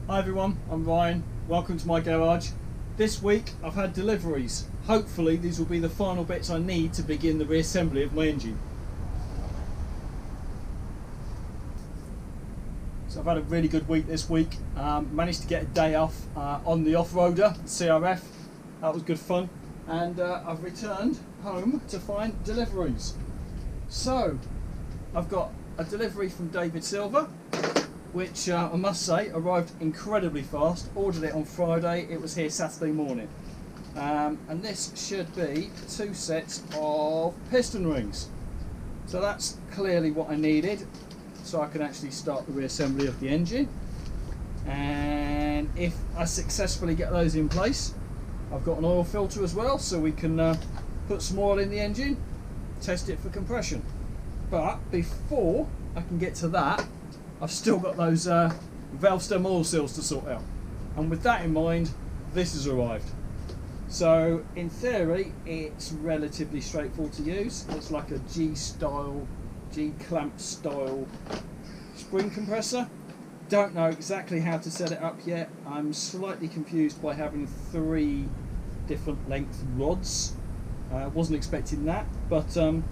Hi everyone, I'm Ryan. Welcome to my garage. This week I've had deliveries. Hopefully these will be the final bits I need to begin the reassembly of my engine. So I've had a really good week this week. Managed to get a day off on the off-roader, the CRF. That was good fun. And I've returned home to find deliveries. So I've got a delivery from David Silver, which I must say arrived incredibly fast. Ordered it on Friday, it was here Saturday morning. And this should be 2 sets of piston rings. So that's clearly what I needed, so I can actually start the reassembly of the engine. And if I successfully get those in place, I've got an oil filter as well, so we can put some oil in the engine, test it for compression. But before I can get to that, I've still got those valve stem oil seals to sort out. And with that in mind, this has arrived. So in theory, it's relatively straightforward to use. It's like a G-style, G-clamp style spring compressor. Don't know exactly how to set it up yet. I'm slightly confused by having 3 different length rods. Wasn't expecting that, but I'll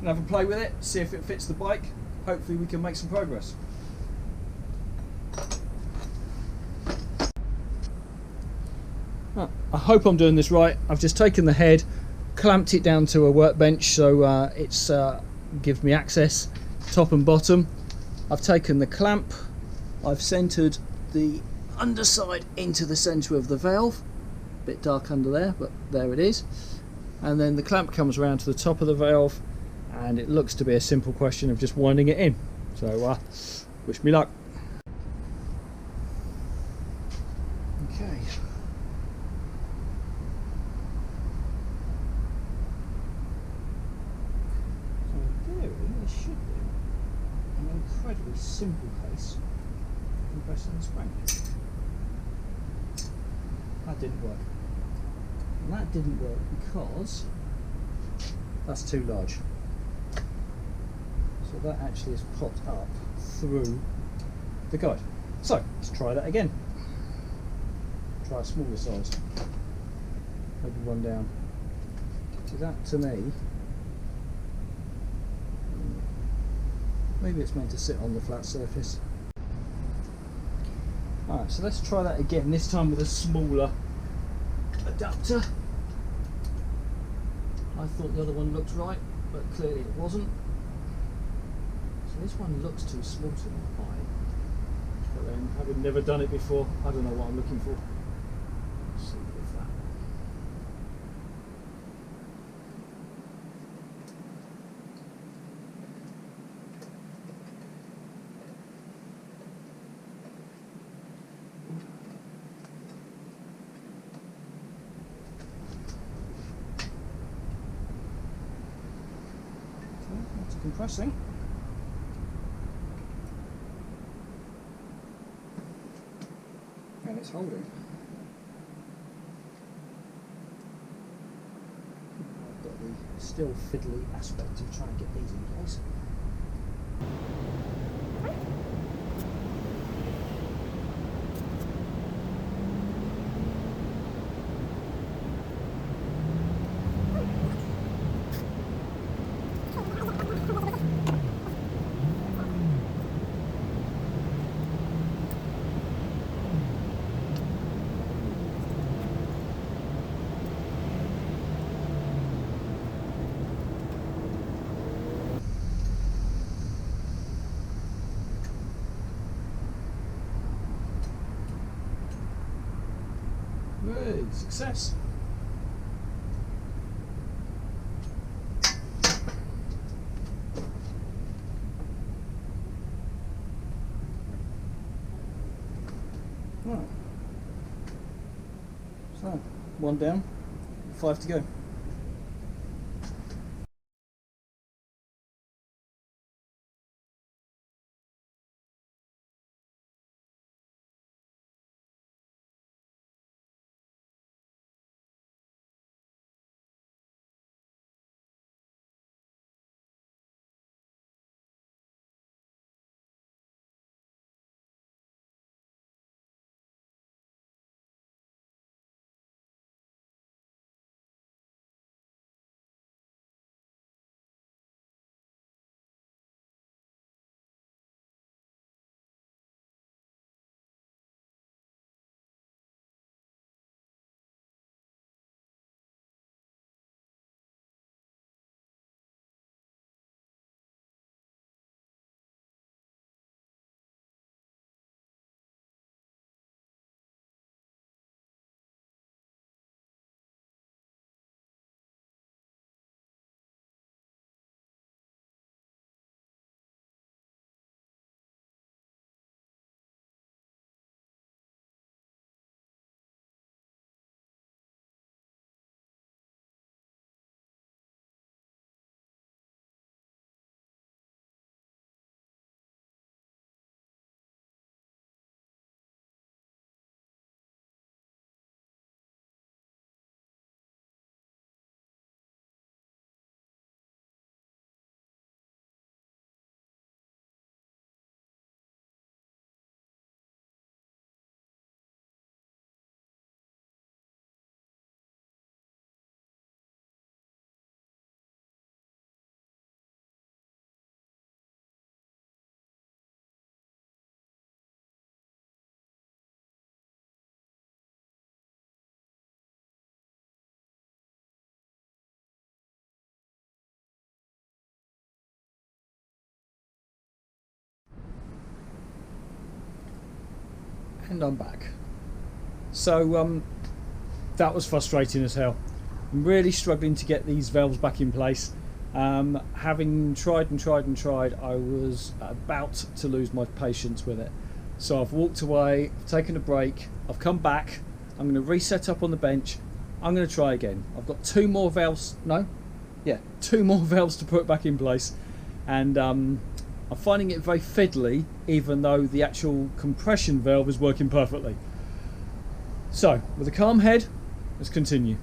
have a play with it, see if it fits the bike. Hopefully we can make some progress. I hope I'm doing this right. I've just taken the head, clamped it down to a workbench so it's gives me access top and bottom. I've taken the clamp, I've centered the underside into the center of the valve. A bit dark under there, but there it is. And then the clamp comes around to the top of the valve, and it looks to be a simple question of just winding it in. So wish me luck. Okay. This should be an incredibly simple case of compressing the spring. That didn't work. And that didn't work because that's too large. So that actually has popped up through the guide. So let's try that again. Try a smaller size. Maybe one down. So that to me, maybe it's meant to sit on the flat surface. Alright, so let's try that again, this time with a smaller adapter. I thought the other one looked right, but clearly it wasn't. So this one looks too small to my eye. But then, having never done it before, I don't know what I'm looking for. Let's see if that. That's compressing. And it's holding. I've got the still fiddly aspect of trying to get these in place. Hey, success! Right. So, 1 down, 5 to go. and I'm back. So that was frustrating as hell. I'm really struggling to get these valves back in place. Having tried and tried and tried, I was about to lose my patience with it. So I've walked away, I've taken a break, I've come back, I'm going to reset up on the bench, I'm going to try again. I've got two more valves to put back in place, and I'm finding it very fiddly, even though the actual compression valve is working perfectly. So, with a calm head, let's continue.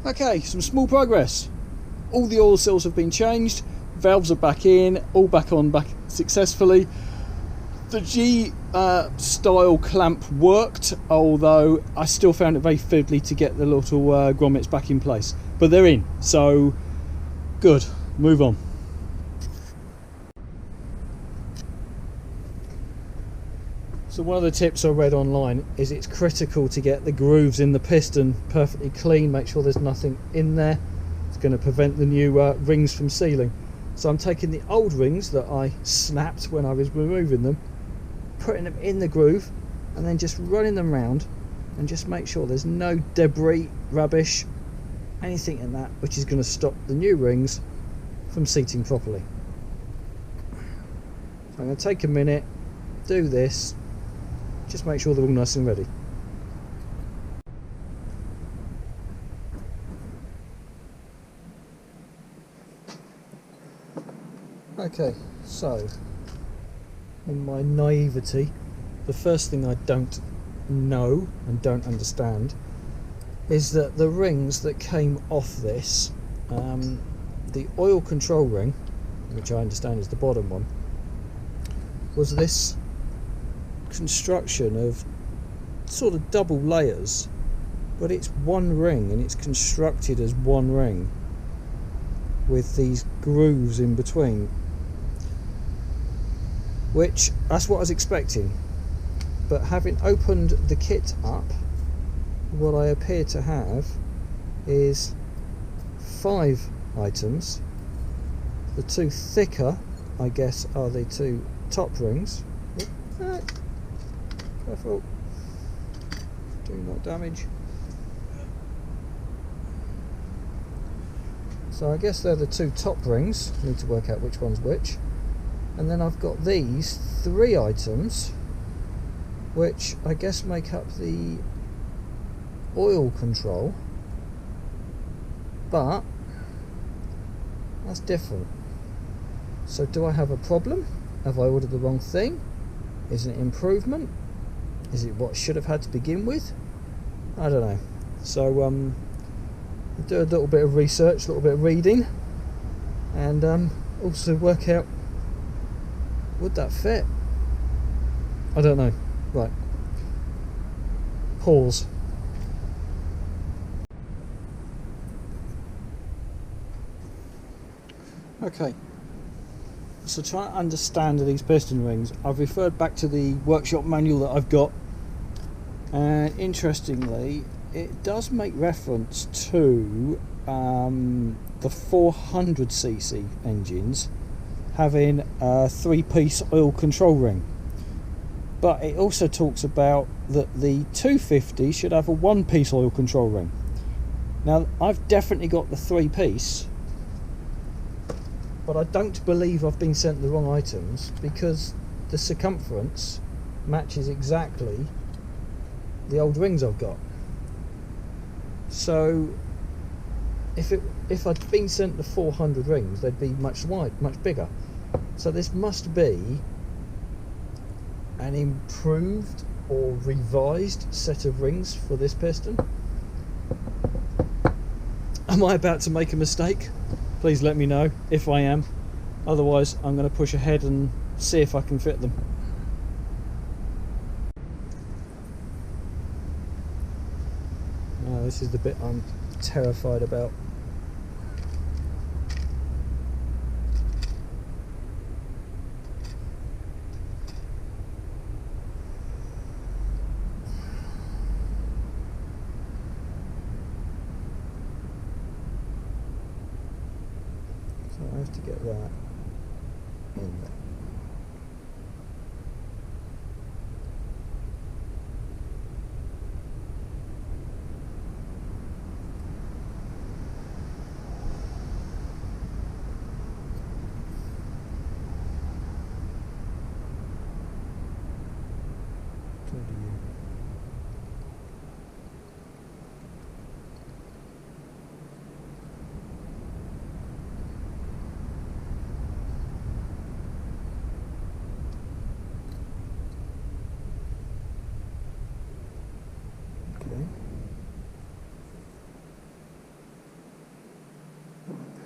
Okay, some small progress. All the oil seals have been changed, valves are back in, all back on back successfully. The G style clamp worked, although I still found it very fiddly to get the little grommets back in place. But they're in, so good. Move on. So one of the tips I read online is it's critical to get the grooves in the piston perfectly clean, make sure there's nothing in there. It's going to prevent the new rings from sealing. So I'm taking the old rings that I snapped when I was removing them, putting them in the groove, and then just running them round and just make sure there's no debris, rubbish, anything in that which is going to stop the new rings from seating properly. So I'm going to take a minute, do this, just make sure they're all nice and ready. Okay, so in my naivety, the first thing I don't know and don't understand is that the rings that came off this, the oil control ring, which I understand is the bottom one, was this construction of sort of double layers but it's one ring and it's constructed as one ring with these grooves in between, which that's what I was expecting. But having opened the kit up, what I appear to have is 5 items. The 2 thicker, I guess, are the 2 top rings. Careful, do not damage. So I guess they're the 2 top rings. Need to work out which one's which. And then I've got these 3 items, which I guess make up the oil control, but that's different. So do I have a problem? Have I ordered the wrong thing? Is it an improvement? Is it what should have had to begin with? I don't know. So do a little bit of research, a little bit of reading, and also work out, would that fit? I don't know. Right. Pause. Okay. So trying to understand these piston rings, I've referred back to the workshop manual that I've got, and interestingly it does make reference to the 400cc engines having a 3-piece oil control ring, but it also talks about that the 250 should have a 1-piece oil control ring. Now I've definitely got the 3-piece, but I don't believe I've been sent the wrong items, because the circumference matches exactly the old rings I've got. So if I'd been sent the 400 rings, they'd be much bigger. So this must be an improved or revised set of rings for this piston. Am I about to make a mistake? Please let me know if I am. Otherwise, I'm going to push ahead and see if I can fit them. Now, this is the bit I'm terrified about. I have to get that in there.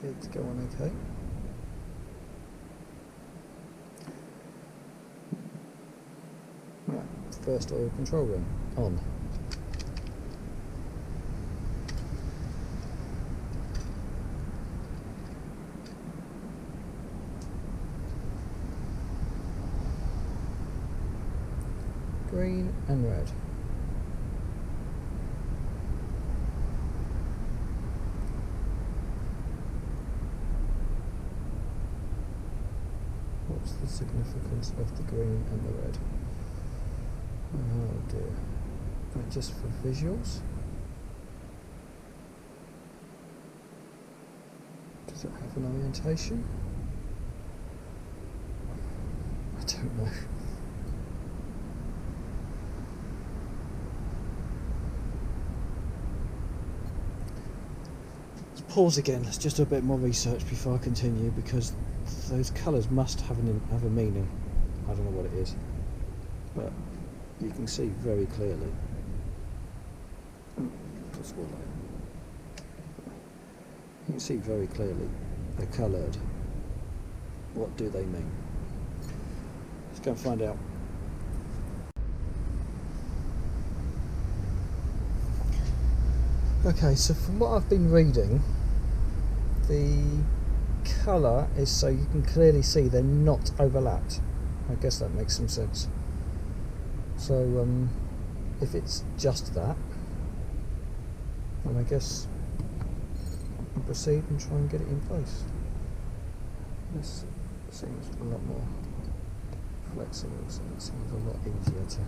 It's going okay. Right, first oil control ring on. Green and red. What's the significance of the green and the red? Oh dear. Right, just for visuals. Does it have an orientation? I don't know. Let's pause again. Let's just do a bit more research before I continue, because those colours must have a meaning. I don't know what it is, but you can see very clearly. You can see very clearly they're coloured. What do they mean? Let's go and find out. Okay, so from what I've been reading, the colour is so you can clearly see they're not overlapped. I guess that makes some sense. So if it's just that, then I guess I'll proceed and try and get it in place. This seems a lot more flexible, so it seems a lot easier to.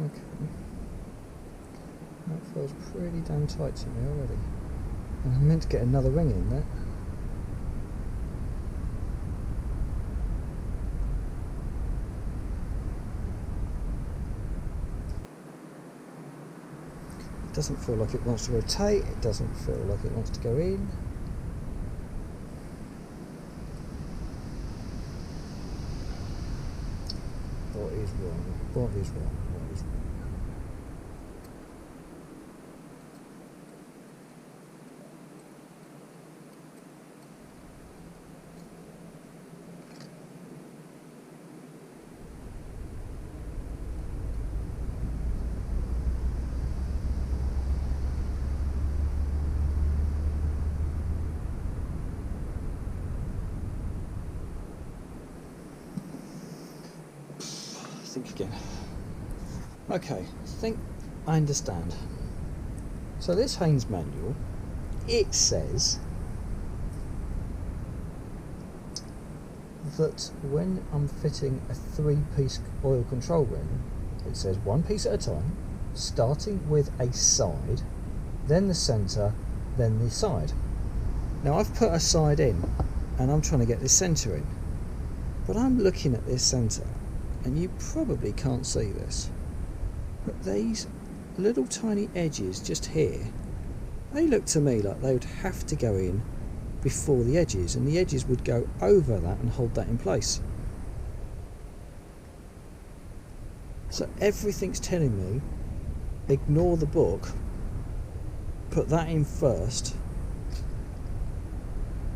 Okay, that feels pretty damn tight to me already, and I meant to get another ring in there. It doesn't feel like it wants to rotate, it doesn't feel like it wants to go in. What is wrong? What is wrong? What is wrong? Think again. Okay, I think I understand. So this Haynes manual, it says that when I'm fitting a 3-piece oil control ring, it says 1 piece at a time, starting with a side, then the centre, then the side. Now I've put a side in and I'm trying to get this centre in, but I'm looking at this centre and you probably can't see this, but these little tiny edges just here, they look to me like they would have to go in before the edges, and the edges would go over that and hold that in place. So everything's telling me ignore the book, put that in first,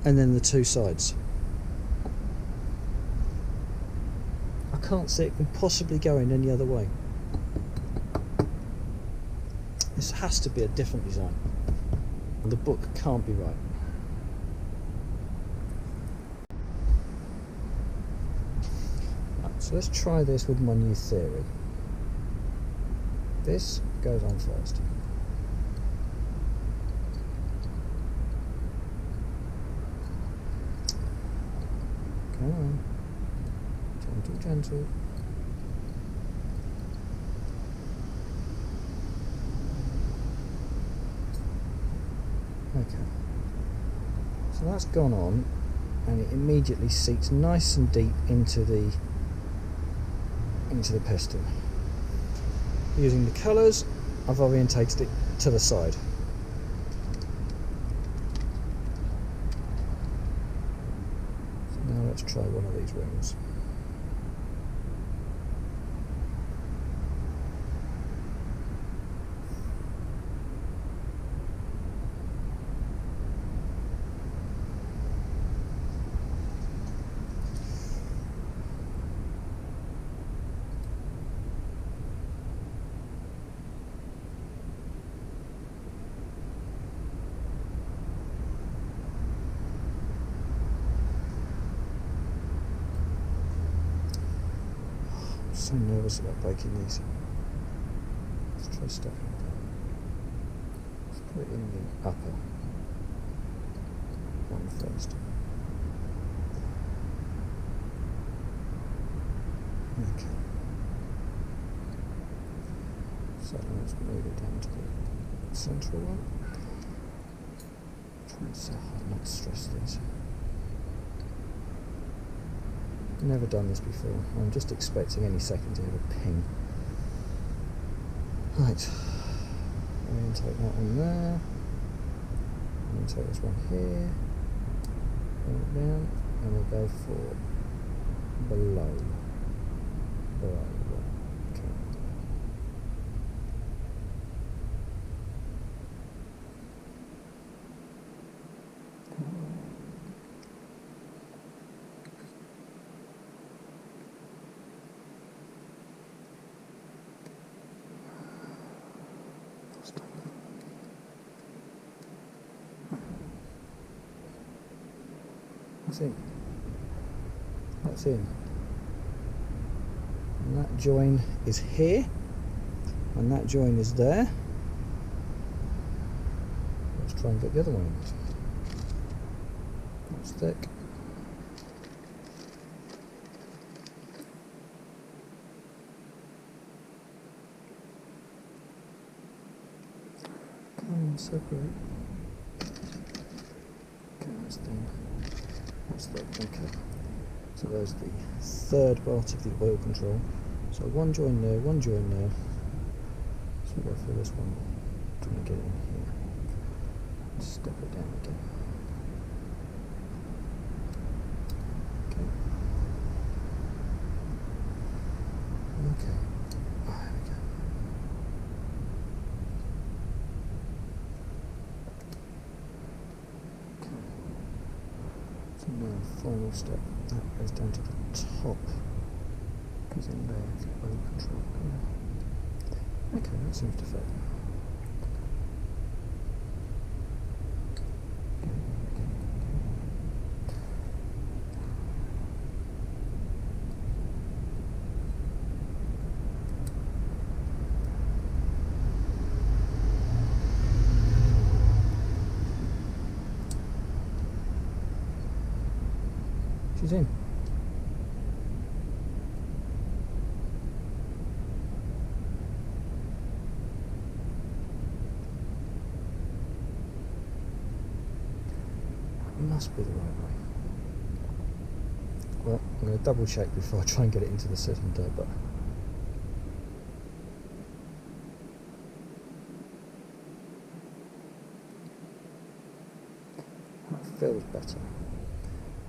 and then the 2 sides. I can't see it can possibly go in any other way. This has to be a different design. The book can't be right. Right, so let's try this with my new theory. This goes on first. Come on. Gentle, gentle. Okay. So that's gone on, and it immediately seats nice and deep into the piston. Using the colours, I've orientated it to the side. So now let's try one of these rings. I'm so nervous about breaking these. Let's try stuffing it down. Let's put it in the upper one first. Okay. So let's move it down to the central one. Trying so hard not to stress these. Never done this before. I'm just expecting any second to have a ping. Right. Orientate that one there. Orientate this one here. Bring it down. and we'll go for below. Okay. That's in. And that join is here, and that join is there. Let's try and get the other one in. That's thick. Come on, separate. Okay, that's thin. That's thick, okay. So there's the third part of the oil control. So one join there, one join there. So we'll go for this one. Trying to get it in here. Step it down again. Okay. Okay. There we go. Okay. So now final step. That goes down to the top. Goes in there, the oil control. Okay, that seems to fit. She's in. Must be the right way. Well, I'm going to double check before I try and get it into the cylinder, but that feels better.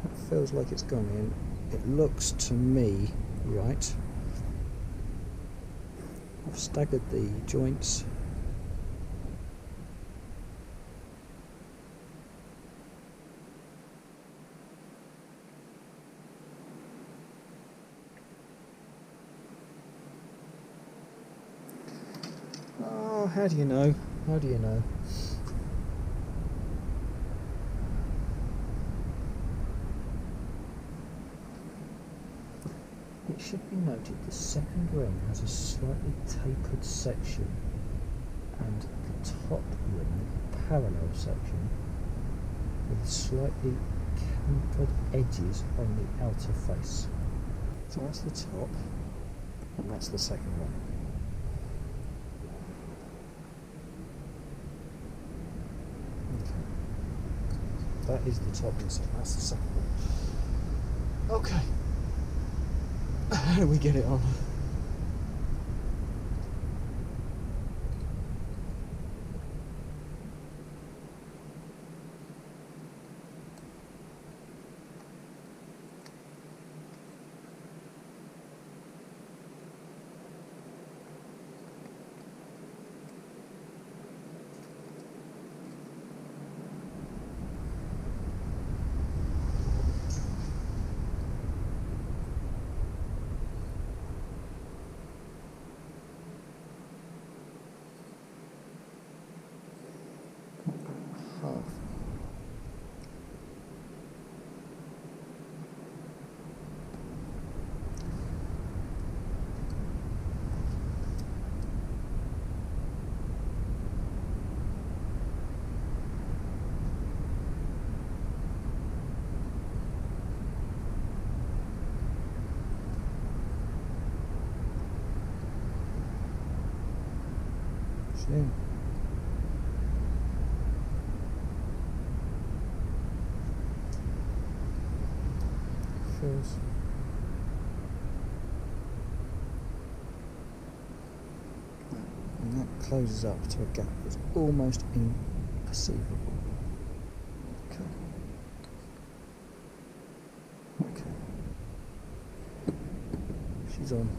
That feels like it's gone in. It looks to me right. I've staggered the joints. Oh, how do you know? How do you know? It should be noted the second ring has a slightly tapered section and the top ring a parallel section with slightly chamfered edges on the outer face. So that's the top and that's the second one. Okay. That is the top and that's the second one. Okay. How do we get it on? Shame. Feels. And that closes up to a gap that's almost imperceivable. Okay. she's on.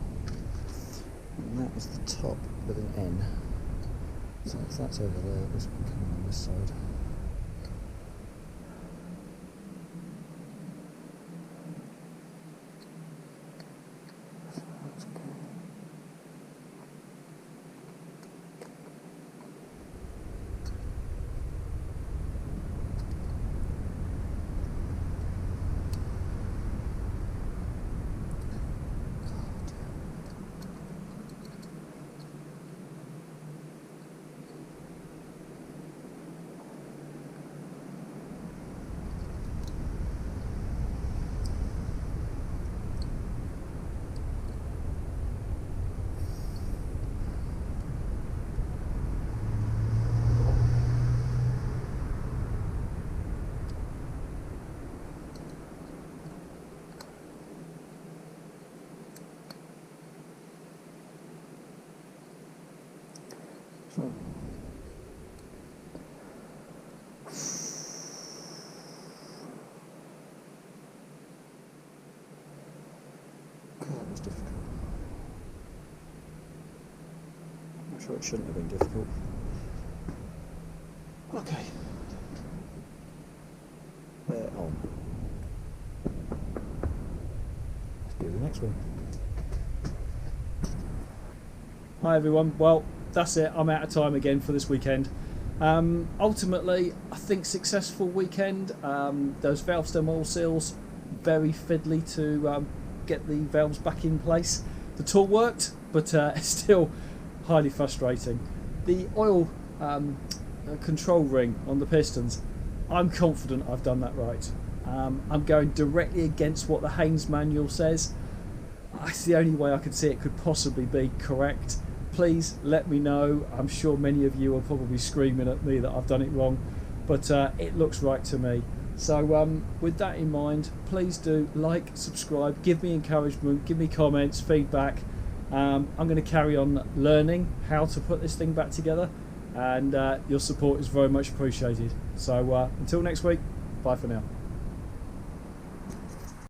And that is the top with an N. So if that's over there, this one coming on this side. So, that was difficult. I'm sure it shouldn't have been difficult. Okay. They're on. Let's do the next one. Hi everyone, well that's it, I'm out of time again for this weekend. Ultimately, I think successful weekend. Those valve stem oil seals, very fiddly to get the valves back in place. The tool worked, but it's still highly frustrating. The oil control ring on the pistons, I'm confident I've done that right. I'm going directly against what the Haynes Manual says. It's the only way I could see it could possibly be correct. Please let me know. I'm sure many of you are probably screaming at me that I've done it wrong, but it looks right to me. So with that in mind, please do like, subscribe, give me encouragement, give me comments, feedback. I'm going to carry on learning how to put this thing back together, and your support is very much appreciated. So until next week, bye for now.